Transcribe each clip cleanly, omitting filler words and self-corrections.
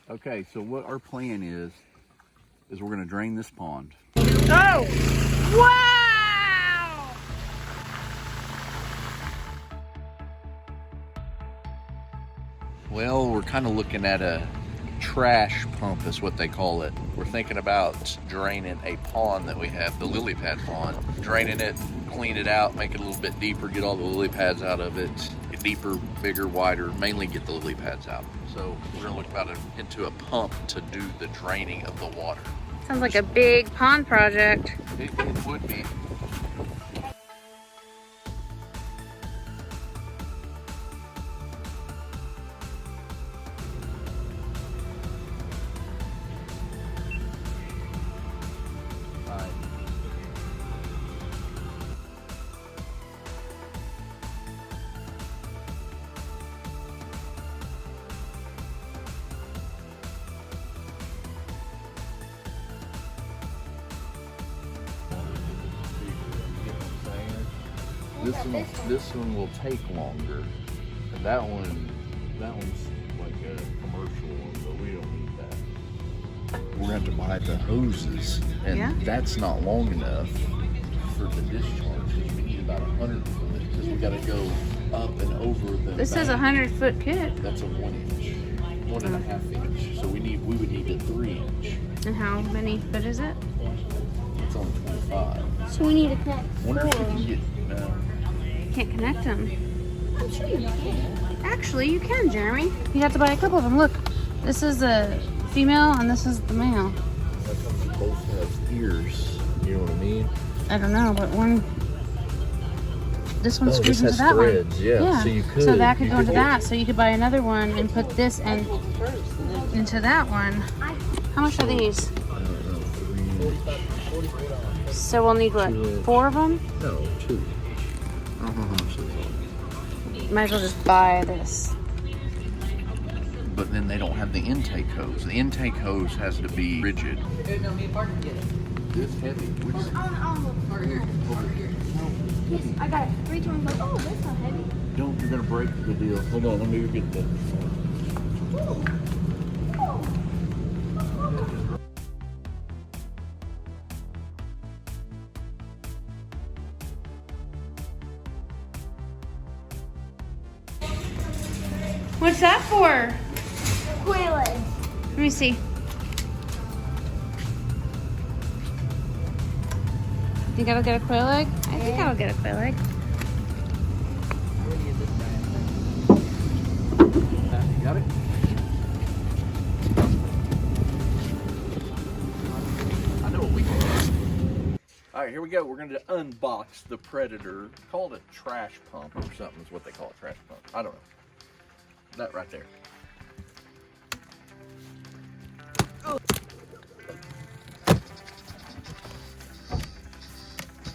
Okay, so what our plan is we're gonna drain this pond. Oh! Wow! Well, we're kind of looking at a trash pump is what they call it. We're thinking about draining a pond that we have, the lily pad pond. Draining it, clean it out, make it a little bit deeper, get all the lily pads out of it. Get deeper, bigger, wider, mainly get the lily pads out. So we're gonna look about it into a pump to do the draining of the water. Sounds like a big pond project. It would be. This one will take longer, and that one's like a commercial one, but we don't need that. We're gonna have to buy the hoses, and that's not long enough for the discharge. Because we need about 100 foot, because we got to go up and over the. This is a 100-foot kit. That's a 1 inch, 1.5 inch. So we would need a 3 inch. And how many foot is it? It's only 25. So we need to connect Wonder if we four. can get. Can't connect them. I'm sure you can. Actually, you can, Jeremy. You have to buy a couple of them. Look, this is the female and this is the male. How come they both have ears? You know what I mean? I don't know, but this one screws this into has that threads, one. yeah. So you could. So that could go into that. So you could buy another one and put this into that one. How much are these? I don't know, 3 inch. So we'll need what? 4 of them? No, 2. I don't know how much those are. Might as well just buy this. But then they don't have the intake hose. The intake hose has to be rigid. This heavy. Over here. Yes, I got it. 3 times. Oh, that's not heavy. Don't, you're gonna break the deal. Hold on, let me go get the. Oh. Oh. What's that for? Quail egg. Let me see. Think I'll get a quail egg? I think I'll get a quail egg. You got it? I know what we can do. All right, here we go. We're going to unbox the Predator. Call it a trash pump or something is what they call it, trash pump. I don't know. That right there.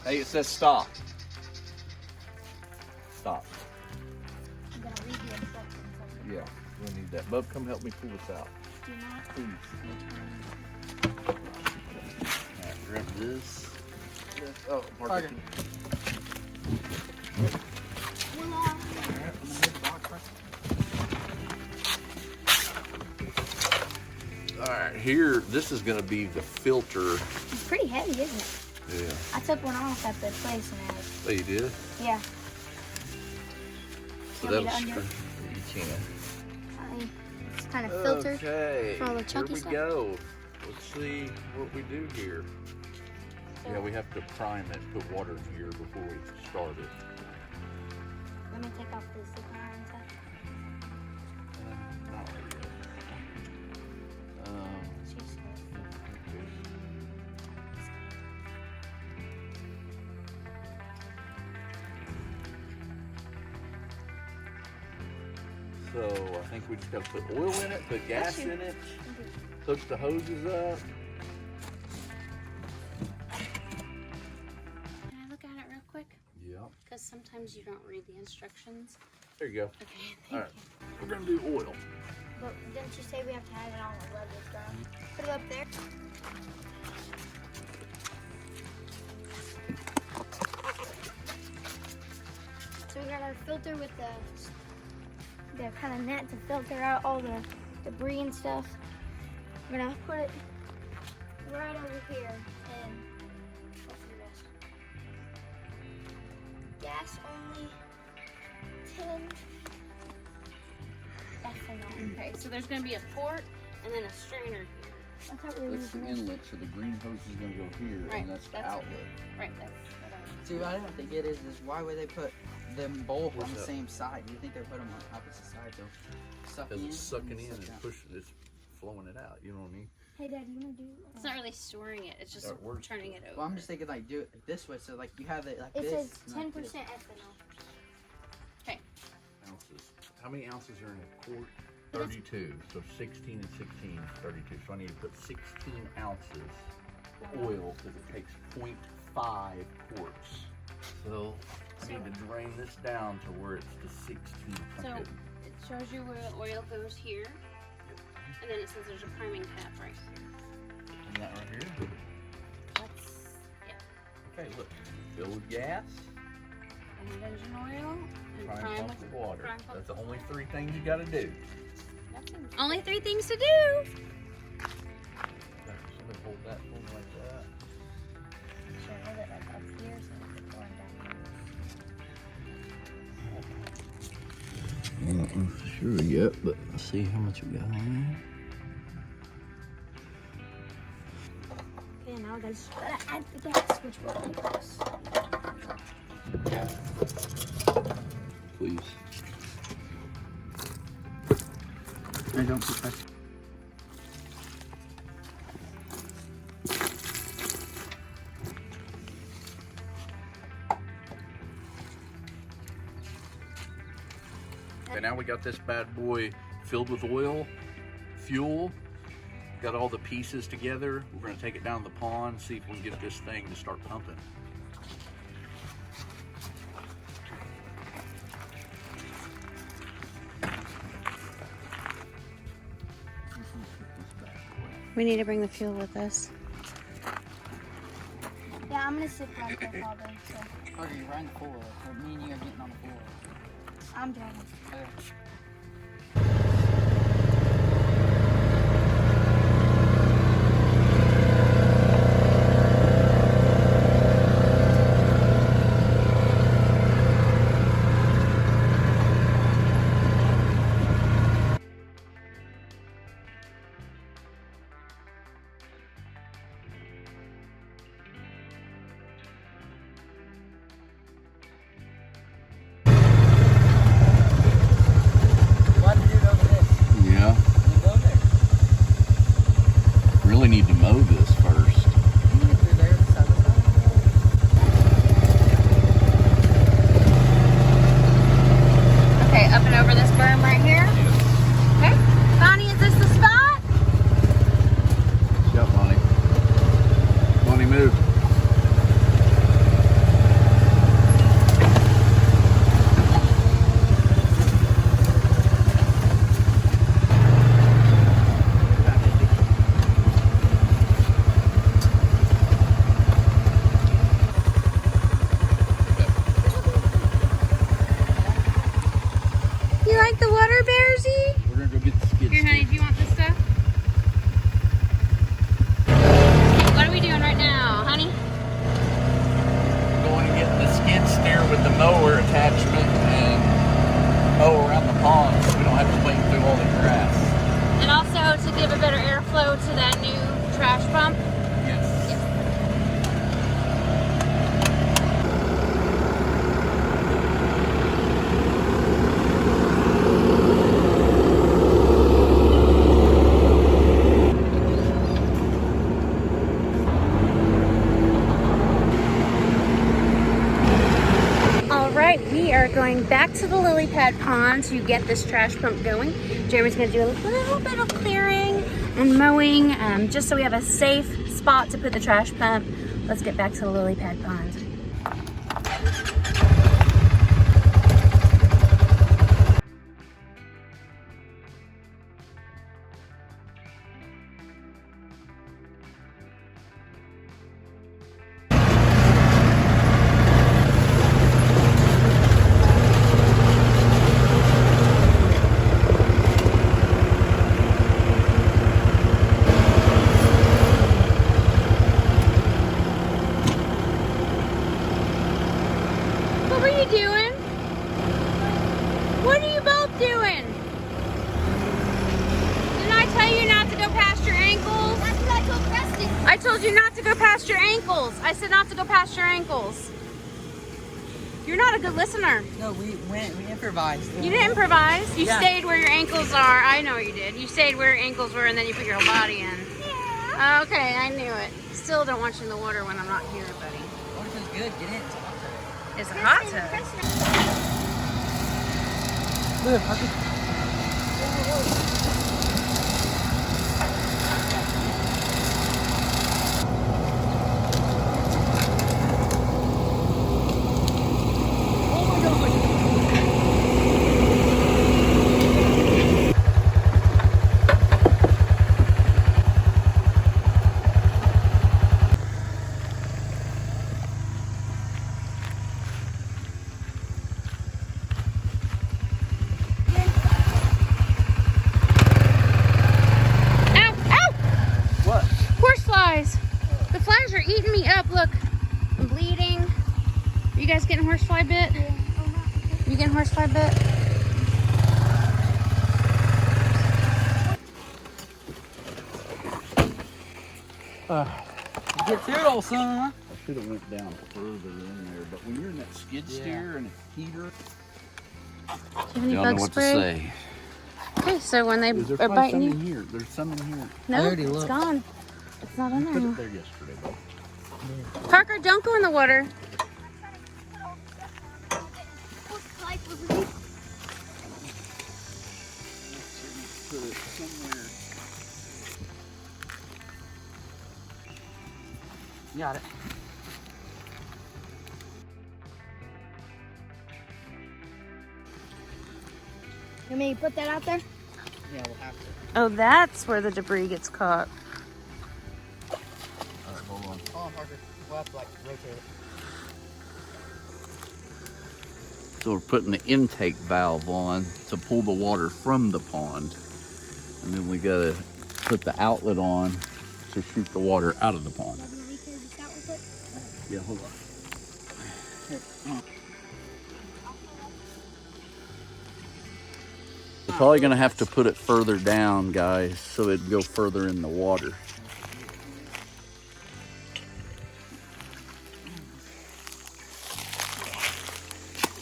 Hey, it says stop. Stop. I'm gonna read the instructions. Yeah, we'll need that. Bub, come help me pull this out. Do not. Please. All right, grab this. Oh, Parker. All right, here, this is going to be the filter. It's pretty heavy, isn't it? Yeah. I took one off at the place and I was, Oh, you did? yeah. So Want me that'll to undo? You can. It's kind of filtered Okay, for all the here chunky we stuff. go. Let's see what we do here. Yeah, we have to prime it, put water in here before we start it. Let me take off this zip iron and stuff. Not really yet. So I think we just got to put oil in it, put gas in it, hook the hoses up. Can I look at it real quick? Yeah. Because sometimes you don't read the instructions. There you go. Okay, All thank right, we're gonna do oil. But didn't you say we have to have it on the level stuff? Put it up there. So we got our filter with the kind of net to filter out all the debris and stuff. We're gonna put it right over here and let's do this. Gas only 10 ethanol. Okay, so there's going to be a port and then a strainer here. I thought we were That's the using inlet, so the green hose is going to go here, Right, and that's the that's- outlet. Right, that's what I See, what I don't think it is why would they put them both What's on the that? same side? You think they put them on opposite sides? They'll suck Because in. it's sucking in suck and out. pushing, it's flowing it out, you know what I mean? Hey Dad, you wanna do It's not really storing it, it's just That works. turning it over. Well, I'm just thinking like do it this way, so like you have it like it this. says and 10% like this. ethanol. Ounces. How many ounces are in a quart? 32. So 16 and 16 is 32. So I need to put 16 ounces of oil because it takes 0.5 quarts. So I need to drain this down to where it's the 16. So it shows you where the oil goes here, and then it says there's a priming cap right here. And that right here. That's, yeah. Okay, look. Fill with gas. And engine oil, and Prime pump with water. prime pump That's the with only water. 3 things you got to do. Only 3 things to do. Somebody hold that for me like that. Should I hold it like up here so it's going down? I'm not sure yet, but let's see how much we got on Okay, now I just gotta add the gas, which will take us. there. Please. I don't put that. Okay, now we got this bad boy filled with oil, fuel, got all the pieces together. We're gonna take it down to the pond, see if we can get this thing to start pumping. We need to bring the fuel with us. Yeah, I'm gonna sit right there, Father. So Okay, you're riding the floor. Or me and you are getting on the floor. I'm driving. Okay. Why did you do over this? Yeah, You go there. really need to mow this first. You can get through there, the side by side. Okay, up and over this berm right here. Okay. Bonnie, is this the spot? Yep, Bonnie. Bonnie, move. You like the water, Bearsy? We're gonna go get the skid Here, honey, steer. do you want this stuff? What are we doing right now, honey? Going and getting the skid steer with the mower attachment and mow around the pond so we don't have to wade through all the grass. And also to give a better airflow to that new trash pump. Yes. All right, we are going back to the lily pad pond to get this trash pump going. Jeremy's gonna do a little bit of clearing and mowing, just so we have a safe spot to put the trash pump. Let's get back to the lily pad pond. told you not to go past your ankles. I said not to go past your ankles. You're not a good listener. No, we improvised. You didn't improvise. You Yeah. stayed where your ankles are. I know you did. You stayed where your ankles were and then you put your whole body in. Yeah. Okay, I knew it. Still don't want you in the water when I'm not here, buddy. Water is good. Get in. It's a It's a hot hot tub. tub. Look, Parker. Look, I'm bleeding. Are you guys getting horsefly bit? Yeah. You getting horsefly bit? Get through it, old son. I should have went down further in there, but when you're in that skid steer and a heater, Do you have any don't bug know what spray? to say. Okay, so when they Is there are probably biting some you, in here? There's some in here. no, I already it's looked. gone. It's not in You put there. it there yesterday, though. Parker, don't go in the water. Put it somewhere. Got it. You mean put that out there? Yeah, we'll have to. Oh, that's where the debris gets caught. All right, hold on. Hold on, Parker. We'll have to like rotate it. So we're putting the intake valve on to pull the water from the pond. And then we gotta put the outlet on to shoot the water out of the pond. Yeah, hold on. We're probably gonna have to put it further down, guys, so it'd go further in the water.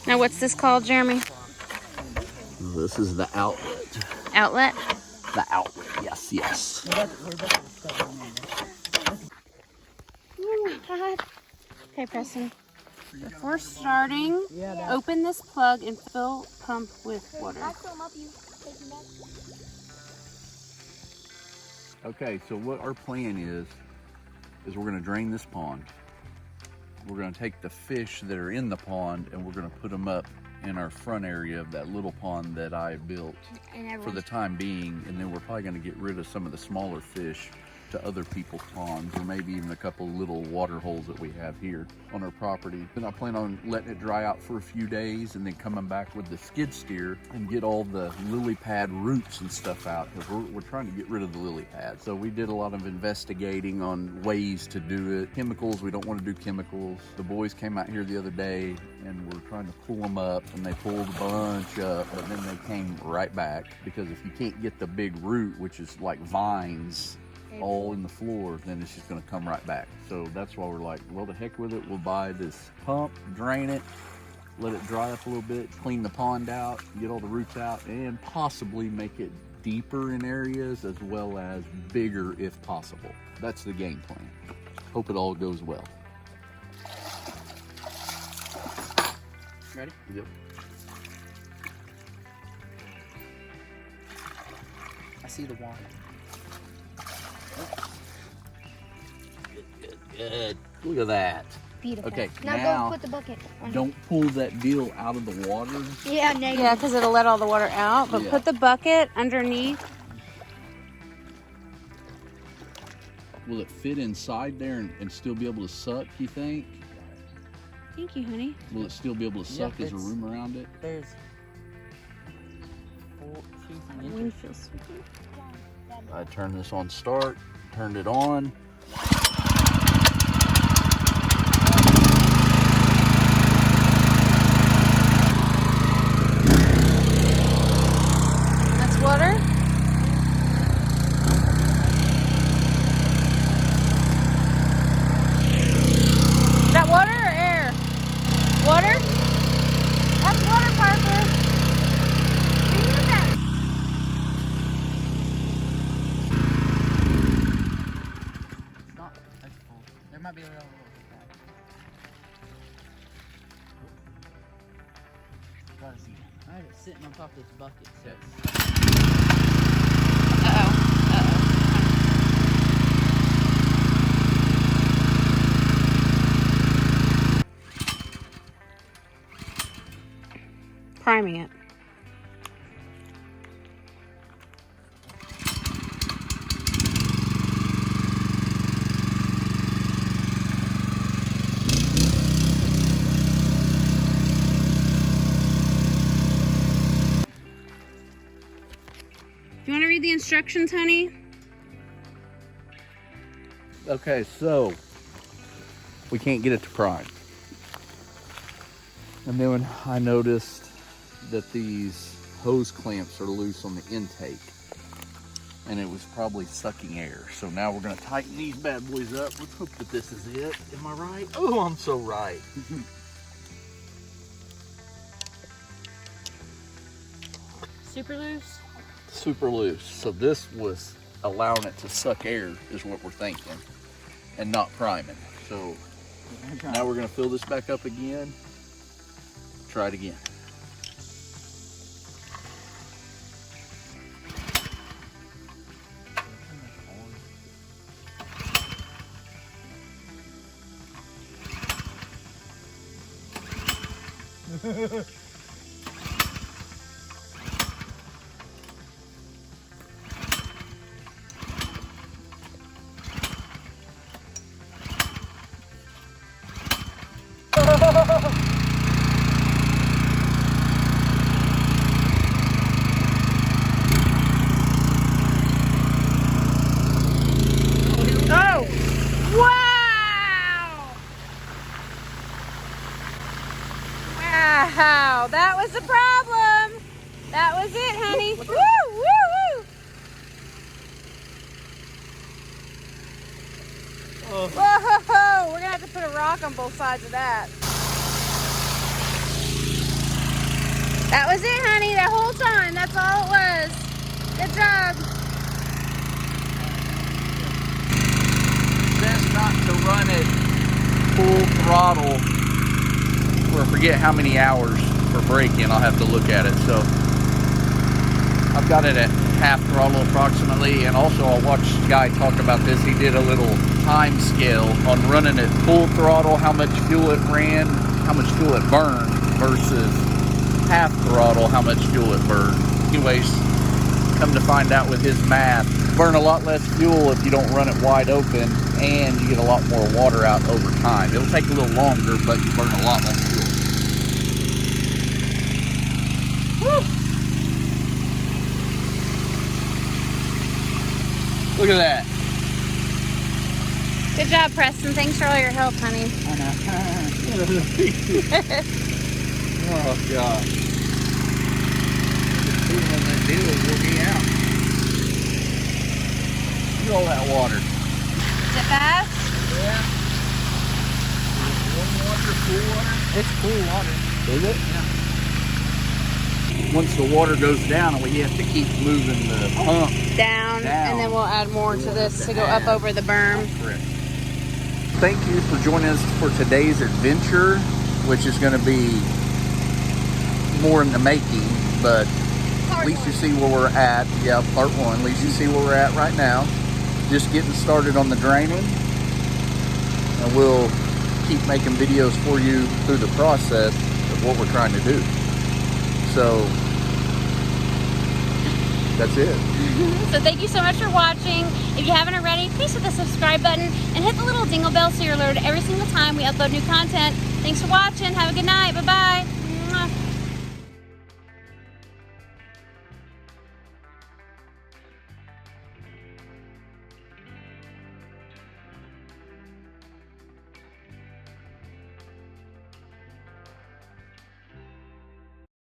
Now, what's this called, Jeremy? This is the outlet. Outlet? The outlet, yes, yes. Oh my God. Okay, Preston. Before starting, open this plug and fill pump with water. Okay, so what our plan is we're gonna drain this pond. We're gonna take the fish that are in the pond and we're gonna put them up in our front area of that little pond that I built for the time being, and then we're probably gonna get rid of some of the smaller fish to other people's ponds, or maybe even a couple little water holes that we have here on our property. Then I plan on letting it dry out for a few days and then coming back with the skid steer and get all the lily pad roots and stuff out, because we're trying to get rid of the lily pad. So we did a lot of investigating on ways to do it. Chemicals, we don't want to do chemicals. The boys came out here the other day and we're trying to pull them up, and they pulled a bunch up, but then they came right back, because if you can't get the big root, which is like vines all in the floor, then it's just going to come right back. So that's why we're like, well, the heck with it. We'll buy this pump, drain it, let it dry up a little bit, clean the pond out, get all the roots out, and possibly make it deeper in areas as well as bigger if possible. That's the game plan. Hope it all goes well. Ready? Yep. I see the water. Good. Look at that. Beautiful. Okay, Now now go put the bucket on. Don't pull that deal out of the water. Yeah, negative. Yeah, because it'll let all the water out, but Yeah. put the bucket underneath. Will it fit inside there and still be able to suck, you think? Thank you, honey. Will it still be able to Yeah, suck? Is there it's- room around it? There's 14 inches. Wind feels I turned this on start, turned it on. That's water. might be a little fuzzy. I have it sitting on top of this bucket, so priming it. Do you want to read the instructions, honey? Okay, so we can't get it to prime. And then when I noticed that these hose clamps are loose on the intake, and it was probably sucking air. So now we're gonna tighten these bad boys up. Let's hope that this is it. Am I right? Oh, I'm so right. Super loose? Super loose. So this was allowing it to suck air is what we're thinking, and not priming. So now we're gonna fill this back up again. Try it again. Oh! Wow! Wow! That was the problem! That was it, honey! Woo! Woo! Woo! Oh. Whoa! We're gonna have to put a rock on both sides of that. That was it, honey, the whole time. That's all it was. Good job. Says not to run it full throttle for I forget how many hours for braking. I'll have to look at it. So I've got it at half throttle approximately, and also I watched a guy talk about this. He did a little time scale on running it full throttle, how much fuel it ran, how much fuel it burned, versus half throttle, how much fuel it burned. Anyways, come to find out with his math, burn a lot less fuel if you don't run it wide open, and you get a lot more water out over time. It'll take a little longer, but you burn a lot less fuel. Woo! Look at that. Good job, Preston. Thanks for all your help, honey. I know. Oh, God. That deal is working out. Look at all that water. Is it fast? Yeah. Warm water, cool water. It's cool water. Is it? Yeah. Once the water goes down, we have to keep moving the pump Down, and then we'll add more to this to go up over the berm. Correct. Thank you for joining us for today's adventure, which is going to be more in the making, but at least you see where we're at. Yeah, part one. At least you see where we're at right now. Just getting started on the draining, and we'll keep making videos for you through the process of what we're trying to do. So that's it. So thank you so much for watching. If you haven't already, please hit the subscribe button and hit the little dingle bell so you're alerted every single time we upload new content. Thanks for watching. Have a good night. Bye-bye.